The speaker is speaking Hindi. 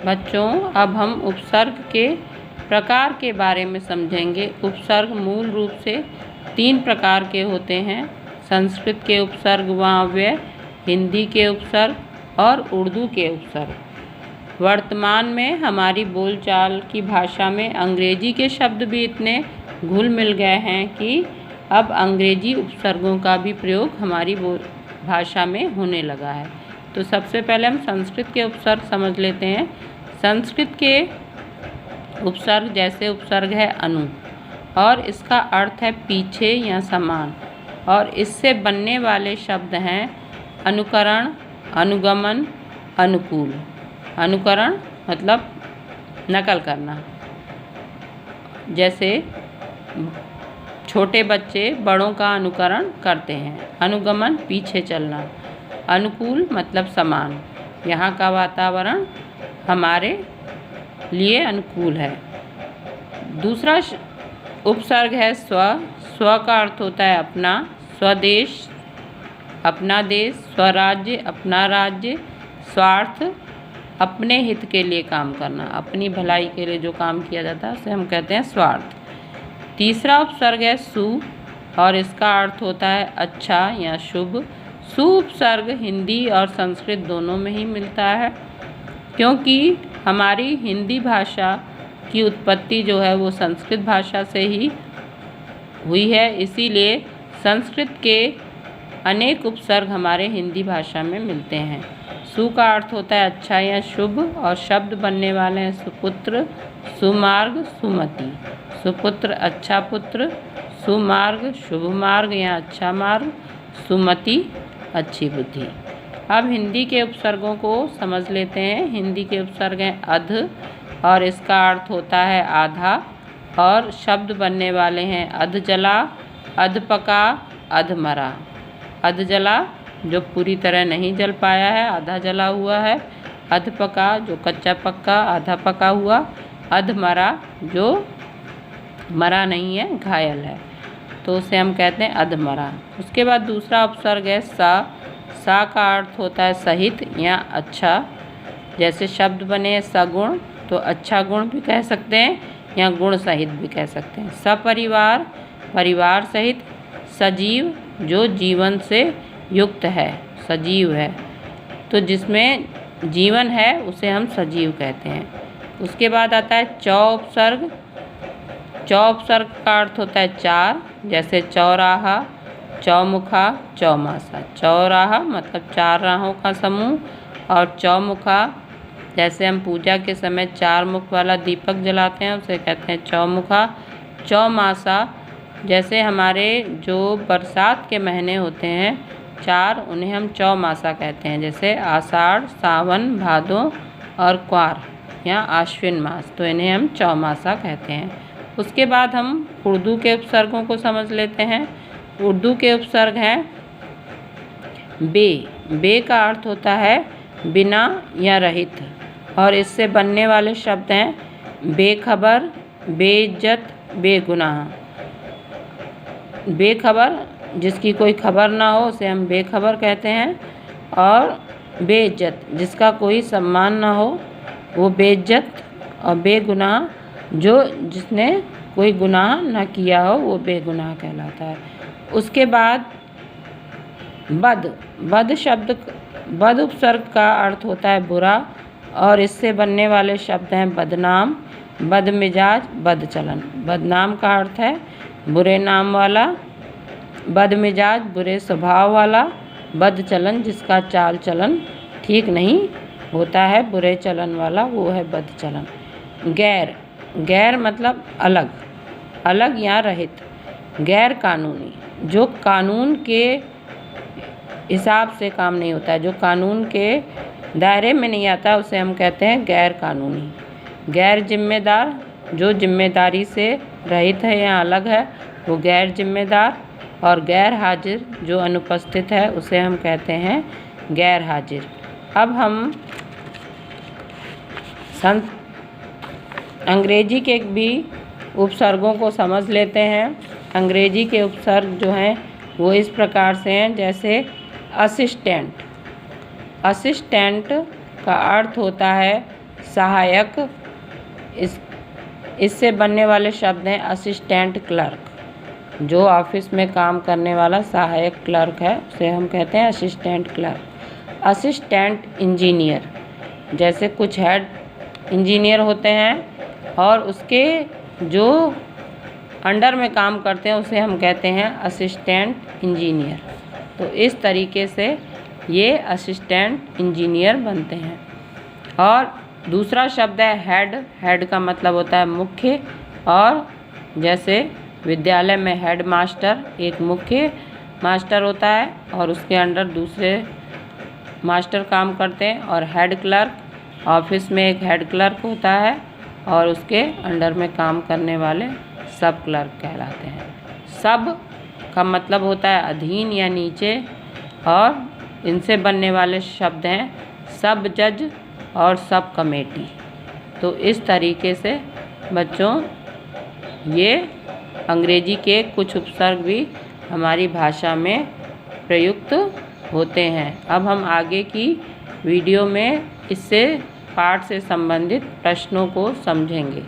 बच्चों, अब हम उपसर्ग के प्रकार के बारे में समझेंगे। उपसर्ग मूल रूप से 3 प्रकार के होते हैं। संस्कृत के उपसर्ग वाव्य, हिंदी के उपसर्ग और उर्दू के उपसर्ग। वर्तमान में हमारी बोलचाल की भाषा में अंग्रेजी के शब्द भी इतने घुल मिल गए हैं कि अब अंग्रेजी उपसर्गों का भी प्रयोग हमारी भाषा में होने लगा है। तो सबसे पहले हम संस्कृत के उपसर्ग समझ लेते हैं। संस्कृत के उपसर्ग जैसे उपसर्ग है अनु, और इसका अर्थ है पीछे या समान, और इससे बनने वाले शब्द हैं अनुकरण, अनुगमन, अनुकूल। अनुकरण मतलब नकल करना, जैसे छोटे बच्चे बड़ों का अनुकरण करते हैं। अनुगमन पीछे चलना। अनुकूल मतलब समान, यहाँ का वातावरण हमारे लिए अनुकूल है। दूसरा उपसर्ग है स्व। स्व का अर्थ होता है अपना, स्वदेश अपना देश, स्वराज्य अपना राज्य, स्वार्थ अपने हित के लिए काम करना, अपनी भलाई के लिए जो काम किया जाता है उसे हम कहते हैं स्वार्थ। तीसरा उपसर्ग है सु, और इसका अर्थ होता है अच्छा या शुभ। सु उपसर्ग हिंदी और संस्कृत दोनों में ही मिलता है, क्योंकि हमारी हिंदी भाषा की उत्पत्ति जो है वो संस्कृत भाषा से ही हुई है, इसीलिए संस्कृत के अनेक उपसर्ग हमारे हिंदी भाषा में मिलते हैं। सु का अर्थ होता है अच्छा या शुभ, और शब्द बनने वाले हैं सुपुत्र, सुमार्ग, सुमति। सुपुत्र अच्छा पुत्र, सुमार्ग शुभ मार्ग या अच्छा मार्ग, सुमति अच्छी बुद्धि। अब हिंदी के उपसर्गों को समझ लेते हैं। हिंदी के उपसर्ग हैं अध, और इसका अर्थ होता है आधा, और शब्द बनने वाले हैं अध जला, अध पका, अध मरा। अध जला जो पूरी तरह नहीं जल पाया है, आधा जला हुआ है। अध पका जो कच्चा पक्का, आधा पका हुआ। अध मरा जो मरा नहीं है, घायल है, तो उसे हम कहते हैं अध मरा। उसके बाद दूसरा उपसर्ग है सा। सा का अर्थ होता है सहित या अच्छा। जैसे शब्द बने हैं सगुण, तो अच्छा गुण भी कह सकते हैं या गुण सहित भी कह सकते हैं। सपरिवार परिवार सहित। सजीव जो जीवन से युक्त है, सजीव है, तो जिसमें जीवन है उसे हम सजीव कहते हैं। उसके बाद आता है चौ उपसर्ग। चौ उपसर्ग का अर्थ होता है चार, जैसे चौराहा, चौमुखा, चौमासा। चौराहा मतलब 4 राहों का समूह, और चौमुखा जैसे हम पूजा के समय 4 मुख वाला दीपक जलाते हैं उसे कहते हैं चौमुखा। चौमासा जैसे हमारे जो बरसात के महीने होते हैं 4, उन्हें हम चौमासा कहते हैं, जैसे आषाढ़, सावन, भादो और क्वार या आश्विन मास, तो इन्हें हम चौमासा कहते हैं। उसके बाद हम उर्दू के उपसर्गों को समझ लेते हैं। उर्दू के उपसर्ग हैं बे। बे का अर्थ होता है बिना या रहित, और इससे बनने वाले शब्द हैं बेखबर, बेइज्जत, बेगुनाह। बेखबर जिसकी कोई खबर ना हो उसे हम बेखबर कहते हैं, और बेइज्जत जिसका कोई सम्मान ना हो वो बेइज्जत, और बेगुनाह जो जिसने कोई गुनाह ना किया हो वो बेगुनाह कहलाता है। उसके बाद बद। बद शब्द, बद उपसर्ग का अर्थ होता है बुरा, और इससे बनने वाले शब्द हैं बदनाम, बदमिजाज, बदचलन। बदनाम का अर्थ है बुरे नाम वाला, बदमिजाज बुरे स्वभाव वाला, बदचलन जिसका चाल चलन ठीक नहीं होता है, बुरे चलन वाला, वो है बदचलन। गैर। गैर मतलब अलग, अलग या रहित। गैर कानूनी जो कानून के हिसाब से काम नहीं होता है, जो कानून के दायरे में नहीं आता उसे हम कहते हैं गैर कानूनी। गैर जिम्मेदार जो जिम्मेदारी से रहित है या अलग है वो गैर जिम्मेदार, और गैर हाजिर जो अनुपस्थित है उसे हम कहते हैं गैर हाजिर। अब हम अंग्रेजी के भी उपसर्गों को समझ लेते हैं। अंग्रेजी के उपसर्ग जो हैं वो इस प्रकार से हैं, जैसे असिस्टेंट। असिस्टेंट का अर्थ होता है सहायक, इससे बनने वाले शब्द हैं असिस्टेंट क्लर्क। जो ऑफिस में काम करने वाला सहायक क्लर्क है उसे हम कहते हैं असिस्टेंट क्लर्क। असिस्टेंट इंजीनियर, जैसे कुछ हेड इंजीनियर होते हैं और उसके जो अंडर में काम करते हैं उसे हम कहते हैं असिस्टेंट इंजीनियर। तो इस तरीके से ये असिस्टेंट इंजीनियर बनते हैं। और दूसरा शब्द है हेड। हेड का मतलब होता है मुख्य, और जैसे विद्यालय में हेड मास्टर एक मुख्य मास्टर होता है और उसके अंडर दूसरे मास्टर काम करते हैं। और हेड क्लर्क, ऑफिस में एक हेड क्लर्क होता है और उसके अंडर में काम करने वाले सब क्लर्क कहलाते हैं। सब का मतलब होता है अधीन या नीचे, और इनसे बनने वाले शब्द हैं सब जज और सब कमेटी। तो इस तरीके से बच्चों ये अंग्रेजी के कुछ उपसर्ग भी हमारी भाषा में प्रयुक्त होते हैं। अब हम आगे की वीडियो में इससे पाठ से संबंधित प्रश्नों को समझेंगे।